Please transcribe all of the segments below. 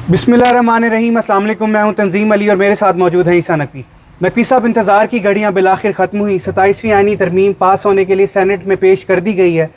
बिस्मिल्लाहिर्रहमानिर्रहीम। अस्सलाम वालेकुम। मैं हूं तंजीम अली और मेरे साथ मौजूद हैं ईसा नकवी। नकवी साहब, इंतज़ार की घड़ियां बिलाखिर ख़त्म हुई। 27वीं आईनी तरमीम पास होने के लिए सेनेट में पेश कर दी गई है।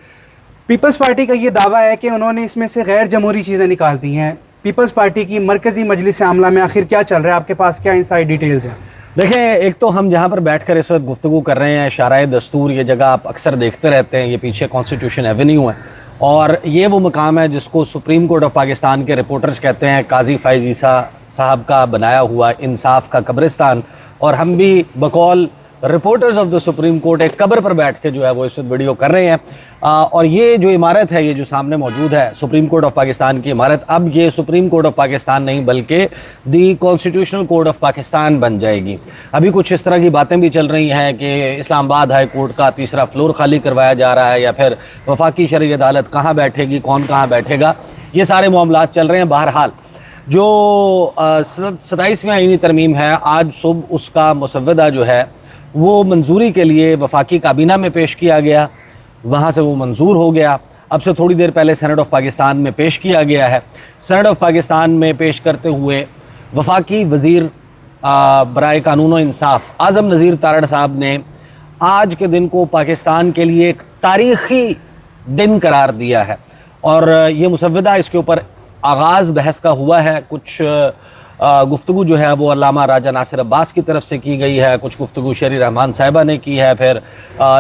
पीपल्स पार्टी का ये दावा है कि उन्होंने इसमें से गैर जमहूरी चीज़ें निकाल दी हैं। पीपल्स पार्टी की मरकज़ी मजलिस आमला में आखिर क्या चल रहा है? आपके पास क्या इनसाइड डिटेल्स हैं? देखें, एक तो हम जहाँ पर बैठकर इस वक्त गुफ्तगू कर रहे हैं, शाराए दस्तूर, ये जगह आप अक्सर देखते रहते हैं, ये पीछे कॉन्स्टिट्यूशन एवेन्यू है और ये वो मकाम है जिसको सुप्रीम कोर्ट ऑफ पाकिस्तान के रिपोर्टर्स कहते हैं, काजी फ़ाइज़ ईसा साहब का बनाया हुआ इंसाफ का कब्रिस्तान। और हम भी बकौल reporters of the supreme court एक कब्र पर बैठ के जो है वो इस वक्त वीडियो कर रहे हैं। और ये जो इमारत है, ये जो सामने मौजूद है सुप्रीम कोर्ट ऑफ पाकिस्तान की इमारत, अब ये सुप्रीम कोर्ट ऑफ पाकिस्तान नहीं बल्कि दी कॉन्स्टिट्यूशनल कोर्ट ऑफ पाकिस्तान बन जाएगी। अभी कुछ इस तरह की बातें भी चल रही हैं कि इस्लामाबाद हाई कोर्ट का तीसरा फ्लोर खाली करवाया जा रहा है या फिर वफाकी शरई अदालत कहाँ बैठेगी, कौन कहाँ बैठेगा, ये सारे मामलात चल रहे हैं। बहरहाल जो 27वीं आईनी तरमीम है, आज सुबह उसका मुसव्वदा जो है वो मंजूरी के लिए वफाकी काबीना में पेश किया गया, वहाँ से वो मंजूर हो गया। अब से थोड़ी देर पहले सेनेट ऑफ पाकिस्तान में पेश किया गया है। सेनेट ऑफ पाकिस्तान में पेश करते हुए वफाकी वज़ीर बराए कानून व इंसाफ आज़म नज़ीर तारड़ साहब ने आज के दिन को पाकिस्तान के लिए एक तारीख़ी दिन करार दिया है और ये मुसव्वदा, इसके ऊपर आगाज़ बहस का हुआ है। कुछ गुफ्तगू जो है वो अल्लामा राजा नासिर अब्बास की तरफ से की गई है, कुछ गुफ्तगू शेरी रहमान साहिबा ने की है, फिर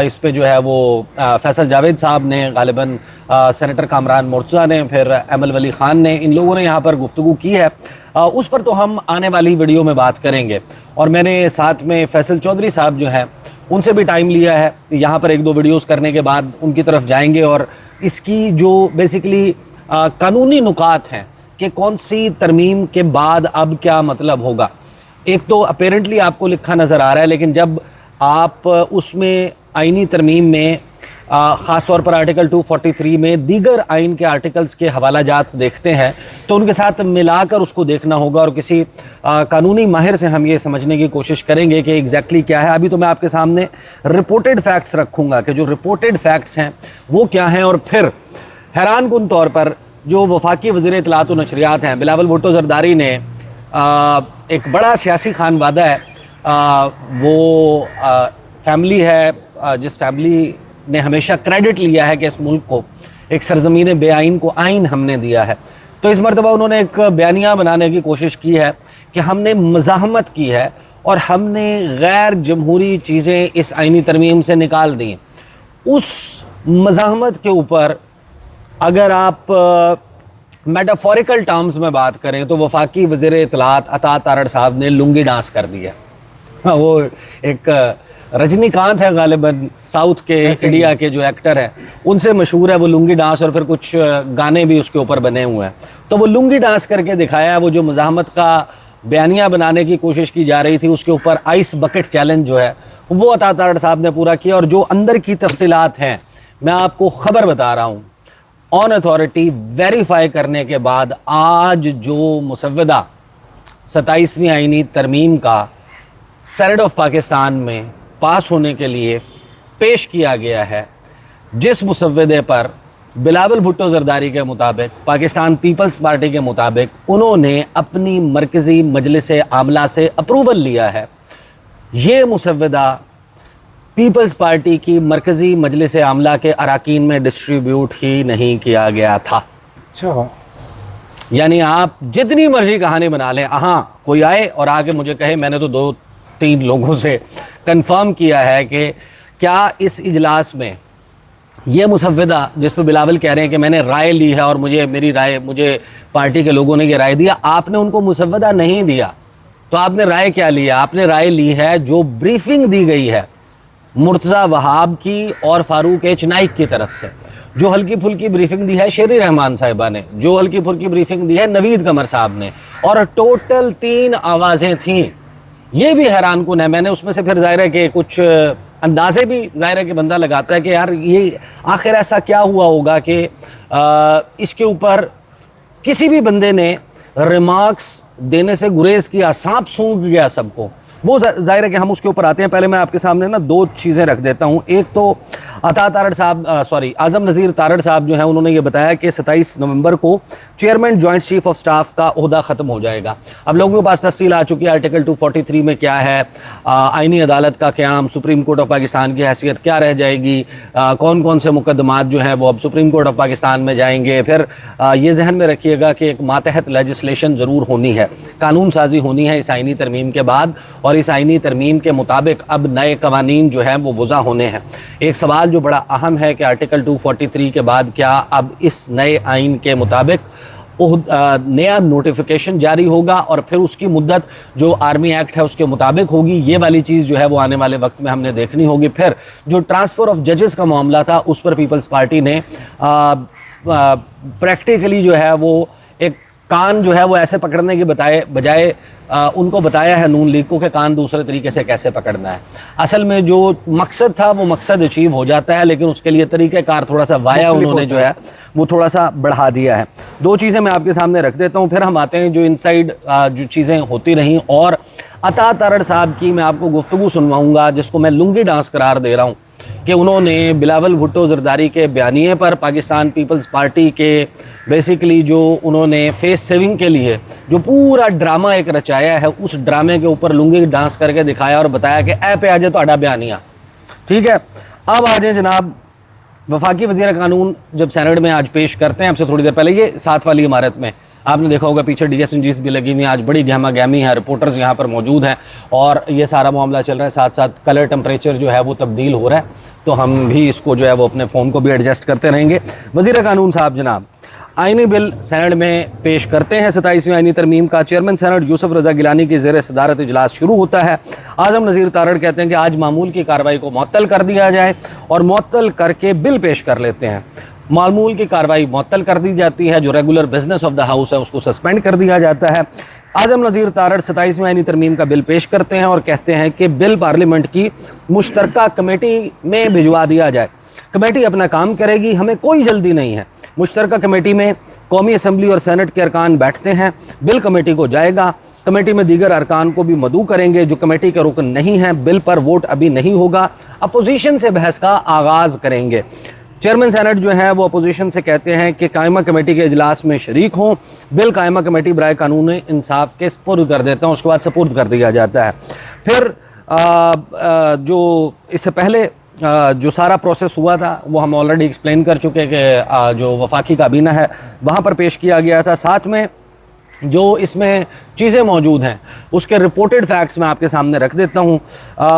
इस पे जो है वो फैसल जावेद साहब ने, गालिबन सेनेटर कामरान मुर्तज़ा ने, फिर अमल वली ख़ान ने, इन लोगों ने यहाँ पर गुफ्तगू की है। उस पर तो हम आने वाली वीडियो में बात करेंगे। और मैंने साथ में फैसल चौधरी साहब जो हैं उनसे भी टाइम लिया है, यहाँ पर एक दो वीडियोस करने के बाद उनकी तरफ जाएंगे और इसकी जो बेसिकली कानूनी नुकात हैं कि कौन सी तरमीम के बाद अब क्या मतलब होगा। एक तो अपेरेंटली आपको लिखा नज़र आ रहा है, लेकिन जब आप उसमें आइनी तरमीम में ख़ास तौर पर आर्टिकल 243 में दीगर आइन के आर्टिकल्स के हवाला जात देखते हैं तो उनके साथ मिलाकर उसको देखना होगा और किसी कानूनी माहिर से हम ये समझने की कोशिश करेंगे कि एग्जैक्टली क्या है। अभी तो मैं आपके सामने रिपोर्टेड फैक्ट्स रखूँगा कि जो रिपोर्टेड फैक्ट्स हैं वो क्या हैं, और फिर हैरानकुन तौर पर जो वफाकी वज़ीर इत्तलात व नशरियात हैं बिलावल भुट्टो ज़रदारी ने एक बड़ा सियासी खानवादा है, वो फैमिली है जिस फैमिली ने हमेशा क्रेडिट लिया है कि इस मुल्क को एक सरज़मीन बेआइन को आइन हमने दिया है। तो इस मरतबा उन्होंने एक बयानिया बनाने की कोशिश की है कि हमने मज़ाहमत की है और हमने गैर जमहूरी चीज़ें इस आइनी तरमीम से निकाल दी। उस मज़ाहमत के ऊपर अगर आप मेटाफोरिकल टर्म्स में बात करें तो वफाकी वज़ीर इत्तलात अता तारड़ साहब ने लुंगी डांस कर दिया। वो एक रजनीकांत है गालिबन साउथ के इंडिया के जो एक्टर हैं, उनसे मशहूर है वो लुंगी डांस, और फिर कुछ गाने भी उसके ऊपर बने हुए हैं। तो वो लुंगी डांस करके दिखाया। वो जो मज़ाहमत का बयानिया बनाने की कोशिश की जा रही थी उसके ऊपर आइस बकेट चैलेंज जो है वो अता तारड़ साहब ने पूरा किया। और जो अंदर की तफसीलात हैं मैं आपको ख़बर बता रहा हूँ, ऑन अथॉरिटी वेरीफाई करने के बाद आज जो मुसव्वदा 27वीं आईनी तरमीम का सेनेट ऑफ पाकिस्तान में पास होने के लिए पेश किया गया है, जिस मुसव्वदे पर बिलावल भुट्टो ज़रदारी के मुताबिक, पाकिस्तान पीपल्स पार्टी के मुताबिक उन्होंने अपनी मरकज़ी मजलिस आमला से अप्रूवल लिया है, ये मुसव्वदा पीपल्स पार्टी की मरकज़ी मजलिस आमला के अराकीन में डिस्ट्रीब्यूट ही नहीं किया गया था। अच्छा, यानी आप जितनी मर्जी कहानी बना लें, हाँ कोई आए और आके मुझे कहे, मैंने तो 2-3 लोगों से कंफर्म किया है कि क्या इस इजलास में ये मुसव्वदा जिस पर बिलावल कह रहे हैं कि मैंने राय ली है और मुझे पार्टी के लोगों ने ये राय दिया, आपने उनको मुसव्वदा नहीं दिया तो आपने राय क्या लिया? आपने राय ली है जो ब्रीफिंग दी गई है मुर्तज़ा वहाब की और फारूक एच नाइक की तरफ से, जो हल्की फुल्की ब्रीफिंग दी है शेरी रहमान साहिबा ने, जो हल्की फुल्की ब्रीफिंग दी है नवीद कमर साहब ने, और टोटल 3 आवाज़ें थीं। ये भी हैरान कुन है। मैंने उसमें से फिर ज़ाहिर है कि कुछ अंदाजे भी ज़ाहिर है कि बंदा लगाता है कि यार ये आखिर ऐसा क्या हुआ होगा कि इसके ऊपर किसी भी बंदे ने रिमार्क्स देने से गुरेज किया, सांप सूंघ गया सबको। वो जाहिर है कि हम उसके ऊपर आते हैं। पहले मैं आपके सामने ना दो चीज़ें रख देता हूँ। एक तो अता तारड़ साहब आज़म नज़ीर तारड़ साहब जो हैं उन्होंने ये बताया कि 27 नवंबर को chairman joint chief of staff का ओहदा ख़त्म हो जाएगा। अब लोगों के पास तफसील आ चुकी है, आर्टिकल 243 में क्या है, आईनी अदालत का क़याम, सुप्रीम कोर्ट ऑफ पाकिस्तान की हैसियत क्या रह जाएगी, कौन कौन से मुकदमात जो हैं वो अब सुप्रीम कोर्ट ऑफ पाकिस्तान में जाएंगे। फिर ये जहन में रखिएगा कि एक मातहत लेजिस्लेशन ज़रूर होनी है, कानून साजी होनी है इस आईनी तरमीम के बाद, और इस आईनी तरमीम के मुताबिक अब नए कवानीन जो हैं वो वज़ा होने हैं। एक सवाल जो बड़ा अहम है कि आर्टिकल 243 के बाद क्या अब इस नए आइन के मुताबिक नया नोटिफिकेशन जारी होगा और फिर उसकी मुद्दत जो आर्मी एक्ट है उसके मुताबिक होगी। ये वाली चीज़ जो है वो आने वाले वक्त में हमने देखनी होगी। फिर जो ट्रांसफ़र ऑफ जजेस का मामला था उस पर पीपल्स पार्टी ने प्रैक्टिकली जो है वो एक कान जो है वो ऐसे पकड़ने के बजाय उनको बताया है नून लीग को कि कान दूसरे तरीके से कैसे पकड़ना है। असल में जो मकसद था वो मकसद अचीव हो जाता है, लेकिन उसके लिए तरीक़ेकार थोड़ा सा वाया उन्होंने जो है वो थोड़ा सा बढ़ा दिया है। दो चीज़ें मैं आपके सामने रख देता हूँ, फिर हम आते हैं जो इनसाइड जो चीज़ें होती रहीं। और अता तारड़ साहब की मैं आपको गुफ्तगू सुनवाऊँगा जिसको मैं लुंगी डांस करार दे रहा हूँ कि उन्होंने बिलावल भुट्टो जरदारी के बयानिए पर पाकिस्तान पीपल्स पार्टी के बेसिकली जो उन्होंने फेस सेविंग के लिए जो पूरा ड्रामा एक रचाया है, उस ड्रामे के ऊपर लुंगी डांस करके दिखाया और बताया कि ऐ पे आ जाए तो आड़ा बयानिया। ठीक है, अब आ जाए जनाब, वफाकी वज़ीर कानून जब सेनेट में आज पेश करते हैं, आपसे थोड़ी देर पहले ये साथ वाली इमारत में आपने देखा होगा पीछे DSNGs भी लगी हुई हैं, आज बड़ी गहमा गहमी है, रिपोर्टर्स यहाँ पर मौजूद हैं और ये सारा मामला चल रहा है। साथ साथ कलर टेम्परेचर जो है वो तब्दील हो रहा है, तो हम भी इसको जो है वो अपने फ़ोन को भी एडजस्ट करते रहेंगे। वज़ीर कानून साहब जनाब आईनी बिल सेनेट में पेश करते हैं। 27वीं आईनी तरमीम का चेयरमैन सेनेट यूसुफ रज़ा गिलानी की ज़ेर सदारत इजलास शुरू होता है। आज़म नज़ीर तारड़ कहते हैं कि आज मामूल की कार्रवाई को मुअत्तल कर दिया जाए और मुअत्तल करके बिल पेश कर लेते हैं। मामूल की कार्रवाई मुअत्तल कर दी जाती है, जो regular business of the house है उसको सस्पेंड कर दिया जाता है। आज़म नज़ीर तारड़ 27वीं आईनी तरमीम का बिल पेश करते हैं और कहते हैं कि बिल पार्लियामेंट की मुश्तरका कमेटी में भिजवा दिया जाए। कमेटी अपना काम करेगी, हमें कोई जल्दी नहीं है। मुश्तरका कमेटी में कौमी असम्बली और सेनेट के अरकान बैठते हैं, बिल कमेटी को जाएगा, कमेटी में दीगर अरकान को भी मदऊ करेंगे जो कमेटी के रुकन नहीं हैं। बिल पर वोट अभी नहीं होगा, अपोजिशन से बहस का आगाज़ करेंगे। चेयरमैन सेनेट जो है वो अपोजिशन से कहते हैं कि कायमा कमेटी के इजलास में शरीक हों। बिल कायमा कमेटी बराए कानून इंसाफ के सपुर्द कर देते हैं, उसके बाद सपुर्द कर दिया जाता है। फिर जो इससे पहले जो सारा प्रोसेस हुआ था वो हम ऑलरेडी एक्सप्लेन कर चुके कि जो वफाकी काबीना है वहाँ पर पेश किया गया था। साथ में जो इसमें चीज़ें मौजूद हैं उसके रिपोर्टेड फैक्ट्स मैं आपके सामने रख देता हूँ।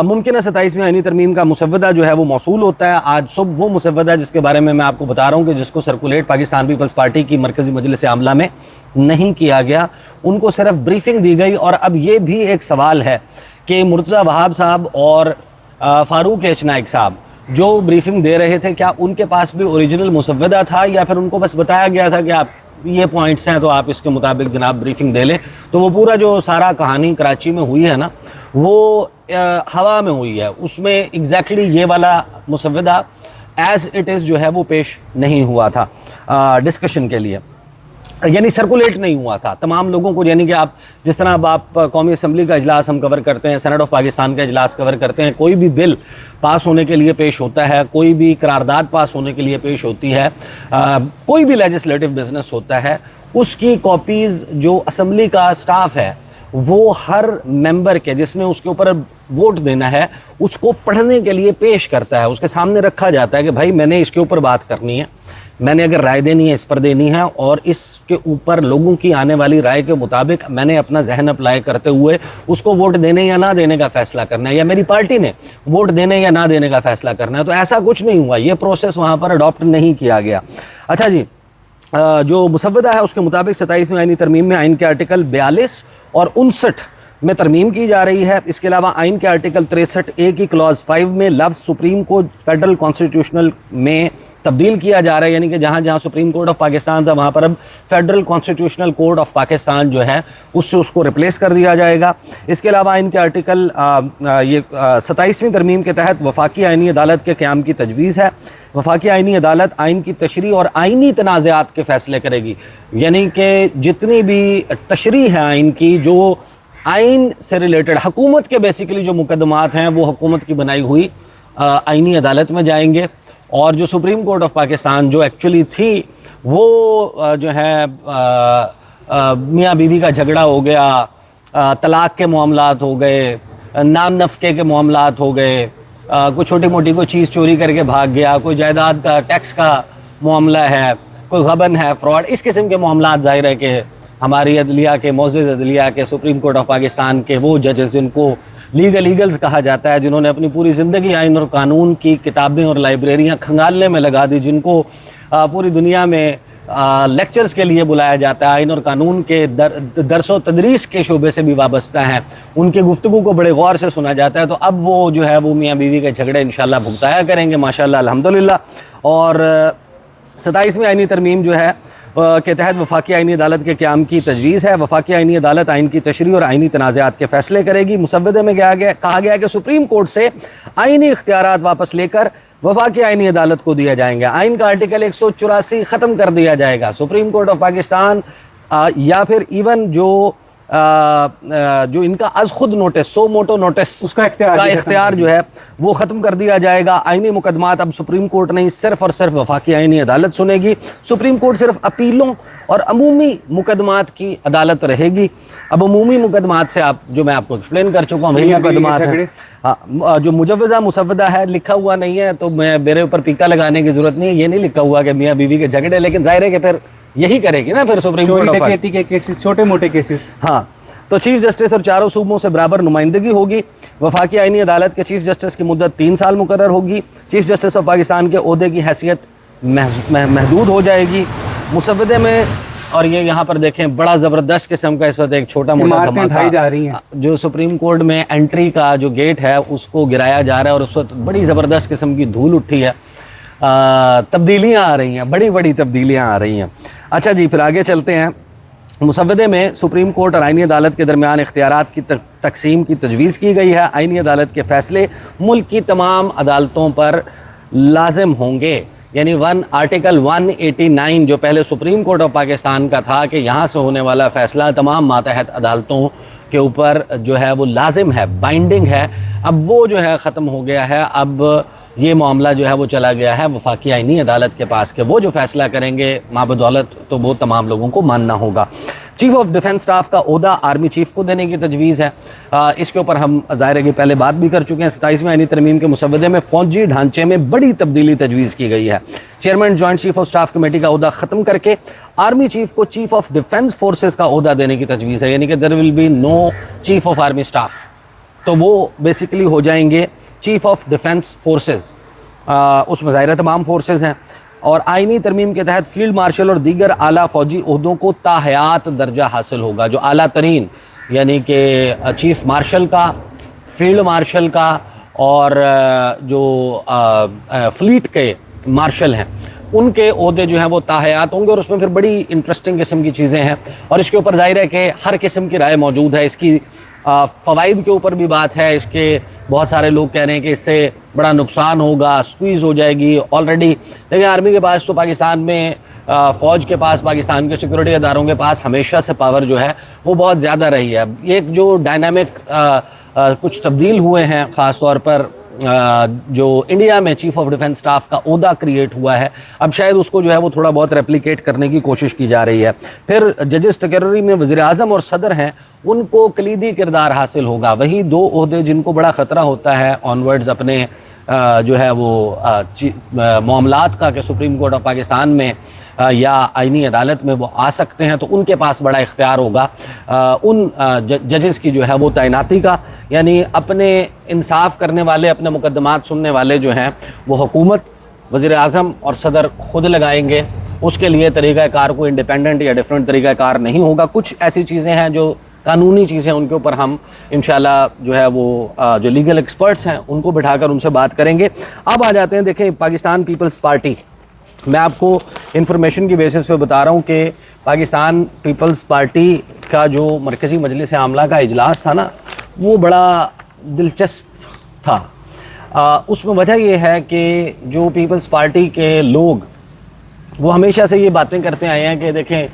मुमकिन है 27वीं आईनी तरमीम का मुसव्वदा जो है वो मौसूल होता है। आज सुबह वो मुसव्वदा जिसके बारे में मैं आपको बता रहा हूँ कि जिसको सर्कुलेट पाकिस्तान पीपल्स पार्टी की मरकज़ी मजलिस आमला में नहीं किया गया, उनको सिर्फ ब्रीफिंग दी गई। और अब ये भी एक सवाल है कि मुर्तज़ा वहाब साहब और फ़ारूक एच नाइक साहब जो ब्रीफिंग दे रहे थे, क्या उनके पास भी ओरिजिनल मुसव्वदा था या फिर उनको बस बताया गया था कि आप ये पॉइंट्स हैं तो आप इसके मुताबिक जनाब ब्रीफिंग दे लें। तो वो पूरा जो सारा कहानी कराची में हुई है ना वो हवा में हुई है, उसमें एग्जैक्टली ये वाला मुसव्वदा एज इट इज़ जो है वो पेश नहीं हुआ था डिस्कशन के लिए, यानी सर्कुलेट नहीं हुआ था तमाम लोगों को। यानी कि आप जिस तरह अब आप कौमी असम्बली का इजलास हम कवर करते हैं, सेनेट ऑफ पाकिस्तान का इजलास कवर करते हैं, कोई भी बिल पास होने के लिए पेश होता है, कोई भी करारदाद पास होने के लिए पेश होती है, कोई भी लेजिस्लेटिव बिजनेस होता है, उसकी कॉपीज़ जो असम्बली का स्टाफ है वो हर मेंबर के जिसने उसके ऊपर वोट देना है उसको पढ़ने के लिए पेश करता है, उसके सामने रखा जाता है कि भाई मैंने इसके ऊपर बात करनी है, मैंने अगर राय देनी है इस पर देनी है और इसके ऊपर लोगों की आने वाली राय के मुताबिक मैंने अपना जहन अप्लाई करते हुए उसको वोट देने या ना देने का फ़ैसला करना है, या मेरी पार्टी ने वोट देने या ना देने का फ़ैसला करना है। तो ऐसा कुछ नहीं हुआ, ये प्रोसेस वहाँ पर अडॉप्ट नहीं किया गया। अच्छा जी, जो मुसव्वदा है उसके मुताबिक 27वीं आईनी तरमीम में आइन के आर्टिकल 42 और 59 में तरमीम की जा रही है। इसके अलावा आइन के आर्टिकल 63A की क्लॉज 5 में लफ्ज़ सुप्रीम को फेडरल कॉन्स्टिट्यूशनल में तब्दील किया जा रहा है, यानी कि जहाँ जहाँ सुप्रीम कोर्ट ऑफ पाकिस्तान था वहाँ पर अब federal constitutional court of Pakistan जो है उससे उसको रिप्लेस कर दिया जाएगा। इसके अलावा इनके आर्टिकल 27वीं तरमीम के तहत वफाकी आइनी अदालत के क़याम की तजवीज़ है। वफाकी आइनी अदालत आइन की तशरीह और आइनी तनाज़ात के फ़ैसले करेगी, यानी कि जितनी भी तशरीह है आइन की, जो आइन से रिलेटेड हुकूमत के बेसिकली जो मुकदमात हैं वो हुकूमत की बनाई हुई आइनी अदालत में जाएंगे, और जो सुप्रीम कोर्ट ऑफ पाकिस्तान जो एक्चुअली थी वो जो है मियाँ बीवी का झगड़ा हो गया, तलाक़ के मामलात हो गए, नाम नफ़के के मामलात हो गए, कोई छोटी मोटी कोई चीज़ चोरी करके भाग गया, कोई जायदाद का टैक्स का मामला है, कोई गबन है, फ्रॉड, इस किस्म के मामलात ज़ाहिर है कि हमारी अदलिया के मोअज़्ज़ज़ अदलिया के सुप्रीम कोर्ट ऑफ पाकिस्तान के वो जजेस जिनको लीगल्स कहा जाता है, जिन्होंने अपनी पूरी ज़िंदगी आइन और कानून की किताबें और लाइब्रेरियाँ खंगालने में लगा दी, जिनको पूरी दुनिया में लेक्चर्स के लिए बुलाया जाता है, आइन और कानून के दरस व तदरीस के शोबे से भी वाबस्ता हैं, उनकी गुफ्तगू को बड़े गौर से सुना जाता है। तो अब वो जो है वो मियाँ बीवी के झगड़े इंशाल्लाह भुगताया करेंगे माशाल्लाह अल्हम्दुलिल्लाह। और 27वीं आइनी तरमीम जो है के तहत वफाकी आइनी अदालत के क़याम की तजवीज़ है। वफाकी आइनी अदालत आइन की तशरीह और आइनी तनाज़ात के फ़ैसले करेगी। मुसव्वदे में कहा गया कि सुप्रीम कोर्ट से आइनी इख्तियारात वापस लेकर वफाकी आइनी अदालत को दिया जाएंगे। आइन का आर्टिकल 184 ख़त्म कर दिया जाएगा। सुप्रीम कोर्ट ऑफ पाकिस्तान या फिर इवन जो इनका अज खुद नोटिस, सो मोटो नोटिस उसका इख्तियार जो है वो ख़त्म कर दिया जाएगा। आइनी मुकदमात अब सुप्रीम कोर्ट नहीं, सिर्फ़ और सिर्फ वफाकी आइनी अदालत सुनेगी। सुप्रीम कोर्ट सिर्फ अपीलों और अमूमी मुकदमात की अदालत रहेगी। अब अमूमी मुकदमात से आप जो मैं आपको एक्सप्लेन कर चुका हूँ वही मुकदमात है। हाँ, जो मुजव्वज़ा मुसव्वदा है लिखा हुआ नहीं है तो मैं मेरे ऊपर पीका लगाने की ज़रूरत नहीं है, ये नहीं लिखा हुआ कि मियाँ बीवी के झगड़े, लेकिन जाहिर है कि फिर यही करेगी ना फिर सुप्रीम कोर्ट ऑफ के केसेस, छोटे मोटे केसेस। हाँ, तो चीफ जस्टिस और चारों सूबों से बराबर नुमाइंदगी होगी। वफाकी आइनी अदालत के चीफ जस्टिस की मुद्दत 3 साल मुकर्रर होगी। चीफ जस्टिस ऑफ पाकिस्तान के ओहदे की हैसियत महदूद हो जाएगी। मुसव्वदे में, और ये यहाँ पर देखें बड़ा ज़बरदस्त किस्म का इस वक्त एक छोटा मोटा धमाका जा रही हैं। जो सुप्रीम कोर्ट में एंट्री का जो गेट है उसको गिराया जा रहा है और उस वक्त बड़ी ज़बरदस्त किस्म की धूल उठी है। तब्दीलियाँ आ रही हैं, बड़ी बड़ी तब्दीलियाँ आ रही हैं। अच्छा जी, फिर आगे चलते हैं। मुसव्वदे में सुप्रीम कोर्ट और आइनी अदालत के दरमियान इख्तियारात की तकसीम की तजवीज़ की गई है। आइनी अदालत के फ़ैसले मुल्क की तमाम अदालतों पर लाजिम होंगे। यानी आर्टिकल 189 जो पहले सुप्रीम कोर्ट ऑफ पाकिस्तान का था कि यहाँ से होने वाला फ़ैसला तमाम मातहत अदालतों के ऊपर जो है वो लाजिम है, बाइंडिंग है, अब वो जो है ख़त्म हो गया है। अब ये मामला जो है वो चला गया है वफाकी आइनी अदालत के पास के वो जो फ़ैसला करेंगे माँ बदौलत तो वो तमाम लोगों को मानना होगा। चीफ़ ऑफ डिफेंस स्टाफ का ओहदा आर्मी चीफ़ को देने की तजवीज़ है। इसके ऊपर हम ज़ाहिर है कि पहले बात भी कर चुके हैं। 27वीं आइनी तरमीम के मुसव्वदे में फ़ौजी ढांचे में बड़ी तब्दीली तजवीज़ की गई है। Chairman joint chief of staff committee का ओहदा ख़त्म करके आर्मी चीफ़ को चीफ़ ऑफ डिफेंस फोर्सेस का ओहदा देने की तजवीज़ है। यानी कि there will be no chief of army staff, तो वो बेसिकली हो जाएंगे चीफ़ ऑफ डिफेंस फोर्सेस। उसमें ज़ाहिर तमाम फोर्सेस हैं। और आइनी तरमीम के तहत फील्ड मार्शल और दीगर आला फ़ौजी ओहदों को ताहयात दर्जा हासिल होगा। जो आला तरीन यानी कि चीफ़ मार्शल का, फील्ड मार्शल का और जो फ्लीट के मार्शल हैं उनके ओहदे जो हैं वो ताहयात होंगे। और उसमें फिर बड़ी इंटरेस्टिंग किस्म की चीज़ें हैं और इसके ऊपर ज़ाहिर है कि हर किस्म की राय मौजूद है। इसकी फ़वाइद के ऊपर भी बात है। इसके बहुत सारे लोग कह रहे हैं कि इससे बड़ा नुकसान होगा, स्क्वीज़ हो जाएगी ऑलरेडी। लेकिन आर्मी के पास तो पाकिस्तान में फ़ौज के पास, पाकिस्तान के सिक्योरिटी अदारों के पास हमेशा से पावर जो है वो बहुत ज़्यादा रही है। एक जो डायनामिक कुछ तब्दील हुए हैं ख़ास तौर पर जो इंडिया में चीफ़ ऑफ डिफेंस स्टाफ का ओहदा क्रिएट हुआ है, अब शायद उसको जो है वो थोड़ा बहुत रेप्लिकेट करने की कोशिश की जा रही है। फिर जजेस टेरिटरी में वज़ीर आज़म और सदर हैं, उनको कलीदी किरदार हासिल होगा। वही दो ओहदे जिनको बड़ा ख़तरा होता है ऑनवर्ड्स अपने जो है वो मामलात का कि सुप्रीम कोर्ट ऑफ पाकिस्तान में या आइनी अदालत में वो आ सकते हैं, तो उनके पास बड़ा इख्तियार होगा उन जजेस की जो है वो तैनाती का। यानी अपने इंसाफ करने वाले, अपने मुकदमात सुनने वाले जो हैं वो हुकूमत, वज़ीर आज़म और सदर ख़ुद लगाएंगे। उसके लिए तरीक़ाकार को इंडिपेंडेंट या डिफरेंट तरीक़ाकार नहीं होगा। कुछ ऐसी चीज़ें हैं जो कानूनी चीज़ें, उनके ऊपर हम इंशाल्लाह जो है वो जो लीगल एक्सपर्ट्स हैं उनको बिठाकर उनसे बात करेंगे। अब आ जाते हैं, देखें पाकिस्तान पीपल्स पार्टी, मैं आपको इंफॉर्मेशन की बेसिस पे बता रहा हूँ कि पाकिस्तान पीपल्स पार्टी का जो मरकज़ी मजलिस आमला का इजलास था ना, वो बड़ा दिलचस्प था। उसमें वजह यह है कि जो पीपल्स पार्टी के लोग वो हमेशा से ये बातें करते आए हैं कि देखें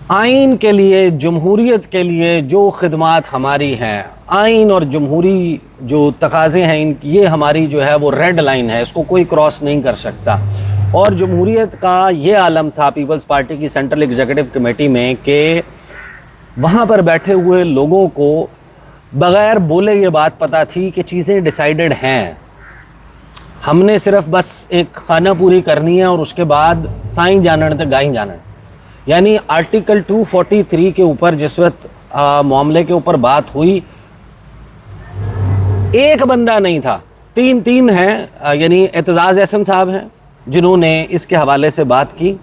आइन के लिए, जमहूरियत के लिए जो खिदमात हमारी हैं, आइन और जमहूरी जो तकाज़े हैं इनकी, ये हमारी जो है वो रेड लाइन है, इसको कोई क्रॉस नहीं कर सकता। और जमहूरियत का ये आलम था पीपल्स पार्टी की सेंट्रल एग्जीक्यूटिव कमेटी में कि वहाँ पर बैठे हुए लोगों को बग़ैर बोले ये बात पता थी कि चीज़ें डिसाइडेड हैं, हमने सिर्फ बस एक खाना पूरी करनी है और उसके बाद साईं जानन ते गाई जानन। यानी आर्टिकल 243 के ऊपर जिस वक्त मामले के ऊपर बात हुई, एक बंदा नहीं था, तीन हैं, यानी एतजाज़ एहसन साहब हैं जिन्होंने इसके हवाले से बात की,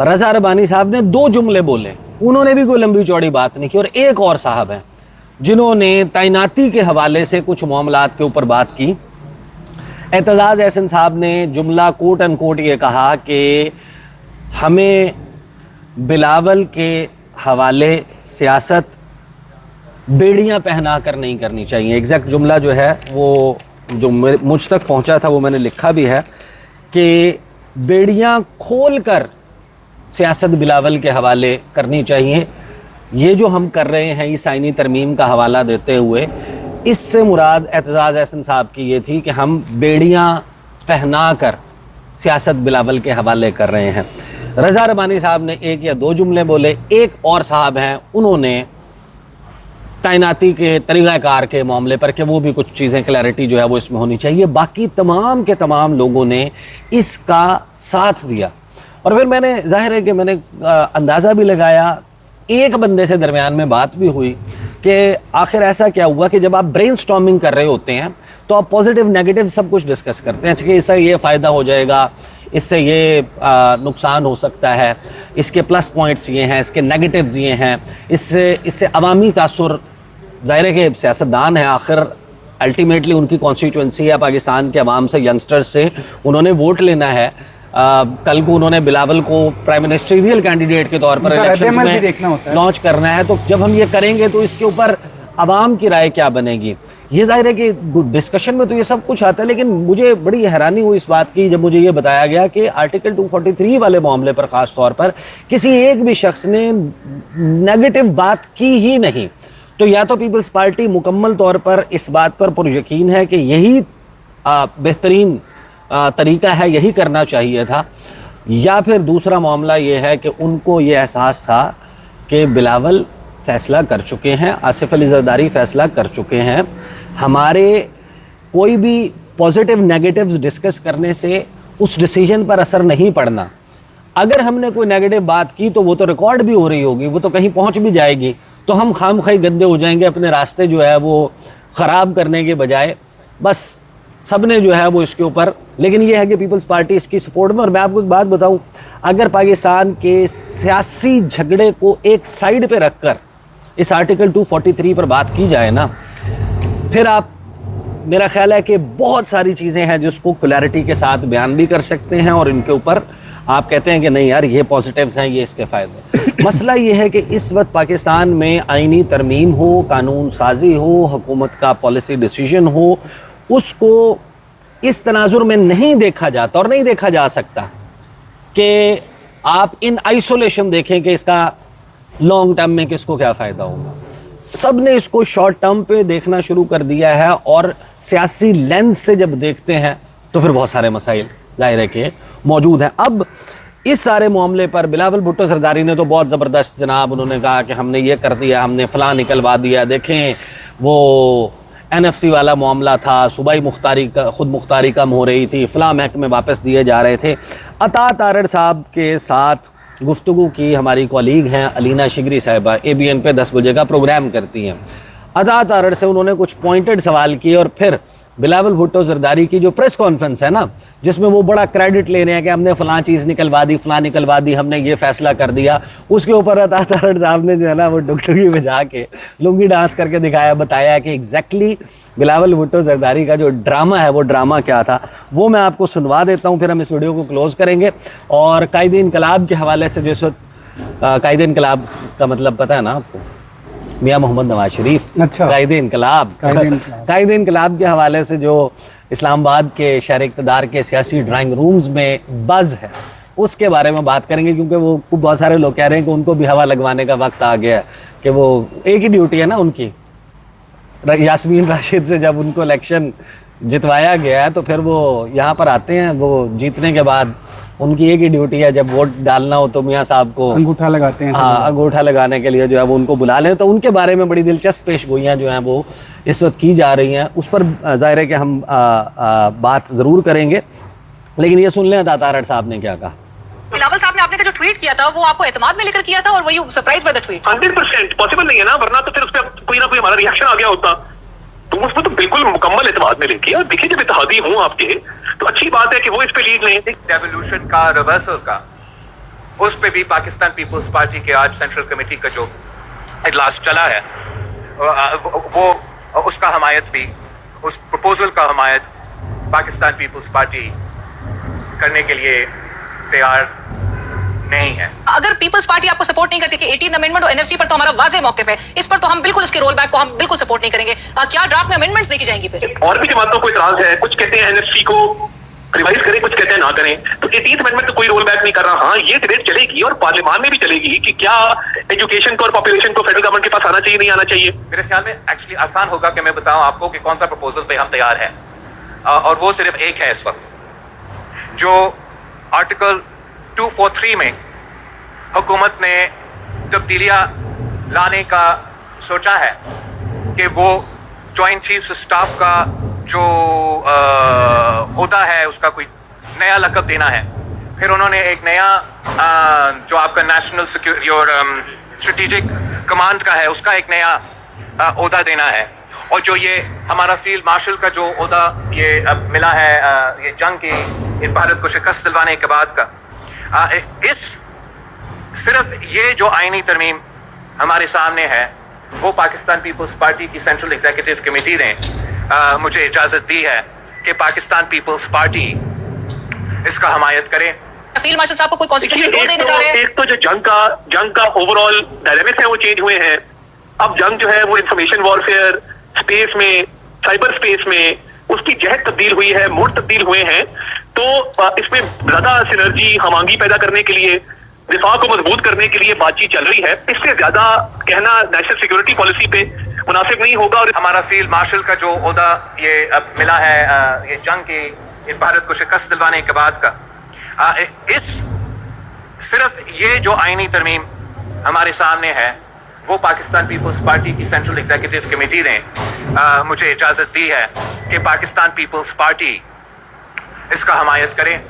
रज़ा रबानी साहब ने 2 जुमले बोले, उन्होंने भी कोई लंबी चौड़ी बात नहीं की, और एक और साहब हैं जिन्होंने तैनाती के हवाले से कुछ मामलात के ऊपर बात की। एतजाज़ एहसन साहब ने जुमला कोट एंड कोट ये कहा कि हमें बिलावल के हवाले सियासत बेड़ियां पहना कर नहीं करनी चाहिए। एग्जैक्ट जुमला जो है वो जो मुझ तक पहुंचा था वो मैंने लिखा भी है कि बेड़ियां खोल कर सियासत बिलावल के हवाले करनी चाहिए। ये जो हम कर रहे हैं इस आईनी तरमीम का हवाला देते हुए, इससे मुराद एतजाज़ एहसन साहब की ये थी कि हम बेड़ियां पहना कर सियासत बिलावल के हवाले कर रहे हैं। रज़ा रबानी साहब ने 1 या 2 जुमले बोले, एक और साहब हैं उन्होंने तैनाती के तरीक़ाकार के मामले पर कि वो भी कुछ चीज़ें क्लैरिटी जो है वो इसमें होनी चाहिए। बाकी तमाम के तमाम लोगों ने इसका साथ दिया। और फिर मैंने, जाहिर है कि मैंने अंदाज़ा भी लगाया, एक बंदे से दरमियान में बात भी हुई कि आखिर ऐसा क्या हुआ कि जब आप ब्रेनस्टॉर्मिंग कर रहे होते हैं तो आप पॉजिटिव नेगेटिव सब कुछ डिस्कस करते हैं कि इससे ये फ़ायदा हो जाएगा, इससे ये नुकसान हो सकता है, इसके प्लस पॉइंट्स ये हैं, इसके नेगेटिव्स ये हैं, इससे अवामी तासुर, ज़ाहिर है कि सियासतदान है, आखिर अल्टीमेटली उनकी कॉन्स्टिट्यूंसी है पाकिस्तान के अवाम से, यंगस्टर्स से, उन्होंने वोट लेना है। कल को उन्होंने बिलावल को प्राइम मिनिस्टरियल कैंडिडेट के तौर पर इलेक्शन में लॉन्च करना है, तो जब हम ये करेंगे तो इसके ऊपर अवाम की राय क्या बनेगी। ये जाहिर है कि डिस्कशन में तो ये सब कुछ आता है, लेकिन मुझे बड़ी हैरानी हुई इस बात की जब मुझे ये बताया गया कि आर्टिकल 243 वाले मामले पर ख़ास तौर पर किसी एक भी शख्स ने नेगेटिव बात की ही नहीं। तो या तो पीपल्स पार्टी मुकम्मल तौर पर इस बात पर पुरयकीन है कि यही बेहतरीन तरीका है, यही करना चाहिए था, या फिर दूसरा मामला ये है कि उनको ये एहसास था कि बिलावल फ़ैसला कर चुके हैं, आसिफ अली ज़रदारी फ़ैसला कर चुके हैं, हमारे कोई भी पॉजिटिव नेगेटिव्स डिस्कस करने से उस डिसीजन पर असर नहीं पड़ना। अगर हमने कोई नेगेटिव बात की तो वो तो रिकॉर्ड भी हो रही होगी, वो तो कहीं पहुंच भी जाएगी, तो हम खामखाई गंदे हो जाएंगे, अपने रास्ते जो है वो ख़राब करने के बजाय। बस सब ने जो है वो इसके ऊपर, लेकिन ये है कि पीपल्स पार्टी इसकी सपोर्ट में। और मैं आपको एक बात बताऊं, अगर पाकिस्तान के सियासी झगड़े को एक साइड पे रखकर इस आर्टिकल 243 पर बात की जाए ना, फिर आप, मेरा ख्याल है कि बहुत सारी चीज़ें हैं जिसको क्लैरिटी के साथ बयान भी कर सकते हैं और इनके ऊपर आप कहते हैं कि नहीं यार ये पॉजिटिव्स हैं, ये इसके फ़ायदे। मसला ये है कि इस वक्त पाकिस्तान में आईनी तरमीम हो, कानून साजी हो, हुकूमत का पॉलिसी डिसीजन हो, उसको इस तनाजुर में नहीं देखा जाता और नहीं देखा जा सकता कि आप इन आइसोलेशन देखें कि इसका लॉन्ग टर्म में किसको क्या फ़ायदा होगा। सब ने इसको शॉर्ट टर्म पे देखना शुरू कर दिया है, और सियासी लेंस से जब देखते हैं तो फिर बहुत सारे मसाइल ज़ाहिर है कि मौजूद हैं। अब इस सारे मामले पर बिलावल भुट्टो ज़रदारी ने तो बहुत ज़बरदस्त जनाब, उन्होंने कहा कि हमने ये कर दिया, हमने फ़लाँ निकलवा दिया, देखें वो NFC वाला मामला था, सूबाई मुख्तारी का, खुद मुख्तारी कम हो रही थी, फ़लाँ महकमे वापस दिए जा रहे थे। अता तारड़ साहब के साथ गुफ्तगू की हमारी कॉलीग हैं अलीना शिगरी साहिबा, ABN पे 10 बजे का प्रोग्राम करती हैं। अता तारड़ से उन्होंने कुछ पॉइंटेड सवाल किए, और फिर बिलावल भुट्टो ज़रदारी की जो प्रेस कॉन्फ्रेंस है ना, जिसमें वो बड़ा क्रेडिट ले रहे हैं कि हमने फ़लाँ चीज़ निकलवा दी, फ़लाँ निकलवा दी, हमने ये फ़ैसला कर दिया, उसके ऊपर अता तारड़ साहब ने जो है ना वो डुगडुगी बजा के लुंगी डांस करके दिखाया, बताया कि एग्जैक्टली बिलावल भुट्टो ज़रदारी का जो ड्रामा है वो ड्रामा क्या था। वो मैं आपको सुनवा देता हूँ, फिर हम इस वीडियो को क्लोज़ करेंगे। और कायदे इनकलाब के हवाले से, जिस वक्त कायदे इनकलाब का मतलब पता है ना आपको, मियाँ मोहम्मद नवाज शरीफ, अच्छा, कायदे इनकलाब के हवाले से जो इस्लामाबाद के शहर इक़्तिदार के सियासी ड्राइंग रूम्स में बज़ है उसके बारे में बात करेंगे, क्योंकि वो बहुत सारे लोग कह रहे हैं कि उनको भी हवा लगवाने का वक्त आ गया है, कि वो एक ही ड्यूटी है ना उनकी, यास्मीन राशिद से जब उनको इलेक्शन जितवाया गया है तो फिर वो यहाँ पर आते हैं, वो जीतने के बाद उनकी एक ही ड्यूटी है, जब वोट डालना हो तो मियाँ साहब को अंगूठा लगाते हैं। हाँ, अंगूठा लगाने के लिए जो है वो उनको बुला लें। तो उनके बारे में बड़ी दिलचस्प पेशगोइयाँ जो हैं वो इस वक्त की जा रही हैं, उस पर ज़ाहिर है कि हम बात ज़रूर करेंगे, लेकिन ये सुन लें दातार साहब ने क्या कहा। बिलावल साहब ने आपने जो ट्वीट किया था वो आपको एतमाद में लेकर किया था, और वही surprise by the tweet? 100% possible नहीं है ना, वरना तो फिर उस पर कोई ना कोई हमारा रिएक्शन आ गया होता। तो उसमें तो बिल्कुल मुकम्मल एतमाद में लेके, और देखिए जब इत्तेहादी हूँ आपके तो अच्छी बात है कि वो इस पे लीड लें। डेवोल्यूशन का, रिवर्सल का, उस पे भी पाकिस्तान पीपल्स पार्टी के आज सेंट्रल कमेटी का जो इजलास चला है वो उसका हमायत भी, उस प्रपोजल का हमायत पाकिस्तान पीपल्स पार्टी करने के लिए तैयार नहीं है। अगर पीपल्स पार्टी आपको सपोर्ट नहीं करती कि 18 अमेंडमेंट और एनएफसी पर तो हमारा वाज़ेह मौक़िफ़ है, इस पर तो हम बिल्कुल इसके रोल बैक को हम बिल्कुल सपोर्ट नहीं करेंगे, क्या ड्राफ्ट में अमेंडमेंट्स देखी जाएंगी? फिर और भी जमातों को इतराज है, कुछ कहते हैं एनएफसी को रिवाइज करें, कुछ कहते हैं ना करें। तो 18th अमेंडमेंट तो कोई रोल बैक नहीं कर रहा। हाँ, ये डिबेट चलेगी और पार्लियामान में भी चलेगी कि क्या एजुकेशन को और पॉपुलेशन को फेडरल गवर्नमेंट के पास आना चाहिए, नहीं आना चाहिए। मेरे ख्याल में एक्चुअली आसान होगा कि मैं बताऊं आपको कि कौन सा प्रपोजल पे हम तैयार हैं, और वो सिर्फ एक है इस वक्त, जो आर्टिकल 243 में हुकूमत ने तब्दीलियाँ लाने का सोचा है कि वो जॉइंट चीफ्स स्टाफ का जो ओहदा है उसका कोई नया लक़ब देना है। फिर उन्होंने एक नया जो आपका नेशनल सिक्योरिटी और स्ट्रेटेजिक कमांड का है उसका एक नया ओहदा देना है। और जो ये हमारा फील्ड मार्शल का जो ओहदा ये अब मिला है ये जंग की भारत को शिकस्त दिलवाने के बाद का, इस सिर्फ ये जो आईनी तरमीम हमारे सामने है वो पाकिस्तान पीपल्स पार्टी की सेंट्रल एग्जीक्यूटिव कमेटी ने मुझे इजाज़त दी है कि पाकिस्तान पीपल्स पार्टी इसका हमायत करे। फील्ड मार्शल साहब को कोई कॉन्स्टिट्यूशन रोल देने जा रहे हैं? एक तो जो जंग का ओवरऑल डायनामिक्स है वो चेंज हुए हैं। अब जंग जो है वो इंफॉर्मेशन वॉरफेयर स्पेस में, साइबर स्पेस में उसकी जहद तब्दील हुई है, मोड तब्दील हुए हैं। तो इसमें ज्यादा सिनर्जी, हमांगी पैदा करने के लिए, दिफा को मजबूत करने के लिए बातचीत चल रही है। इससे ज्यादा कहना नेशनल सिक्योरिटी पॉलिसी पे मुनासिब नहीं होगा। और हमारा फील्ड मार्शल का जो ओहदा ये अब मिला है ये जंग की भारत को शिकस्त दिलवाने के बाद का, इस सिर्फ ये जो आईनी तरमीम हमारे सामने है वो पाकिस्तान पीपल्स पार्टी की सेंट्रल एग्जीक्यूटिव कमेटी ने मुझे इजाज़त दी है कि पाकिस्तान पीपल्स पार्टी इसका हमायत करे।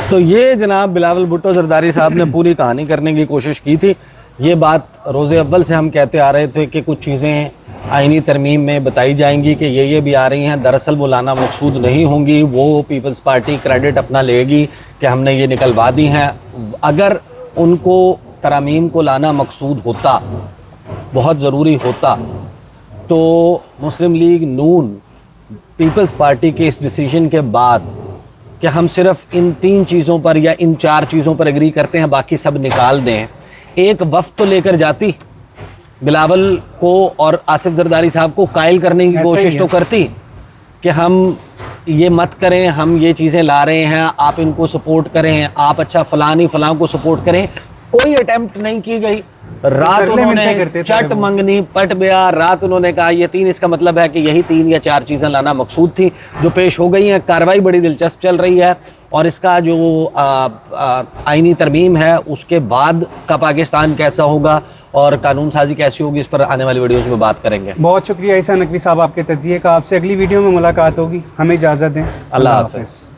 तो ये जनाब बिलावल भुट्टो जरदारी साहब ने पूरी कहानी करने की कोशिश की थी। ये बात रोज़े अव्वल से हम कहते आ रहे थे कि कुछ चीज़ें आईनी तरमीम में बताई जाएंगी कि ये भी आ रही हैं, दरअसल वो लाना मकसूद नहीं होंगी, वो पीपल्स पार्टी क्रेडिट अपना लेगी कि हमने ये निकलवा दी हैं। अगर उनको तरमीम को लाना मकसूद होता, बहुत ज़रूरी होता, तो मुस्लिम लीग नून पीपल्स पार्टी के इस डिसीजन के बाद कि हम सिर्फ इन 3 चीज़ों पर या इन 4 चीज़ों पर एग्री करते हैं, बाकी सब निकाल दें, एक वफ्द तो लेकर जाती, बिलावल को और आसिफ जरदारी साहब को कायल करने की कोशिश तो करती कि हम ये मत करें, हम ये चीज़ें ला रहे हैं, आप इनको सपोर्ट करें, आप अच्छा फ़लानी फ़लाँ को सपोर्ट करें। कोई अटेम्प्ट नहीं की गई। रात उन्होंने चट मंगनी पट बया, रात उन्होंने कहा ये 3, इसका मतलब है कि यही 3 या 4 चीज़ें लाना मकसूद थी जो पेश हो गई हैं। कार्रवाई बड़ी दिलचस्प चल रही है और इसका जो आईनी तरमीम है उसके बाद का पाकिस्तान कैसा होगा और कानून साजी कैसी होगी, इस पर आने वाली वीडियोज़ में बात करेंगे। बहुत शुक्रिया ईसा नकवी साहब आपके तज्जिए का। आपसे अगली वीडियो में मुलाकात होगी। हमें इजाज़त दें। अल्लाह हाफ़िज़।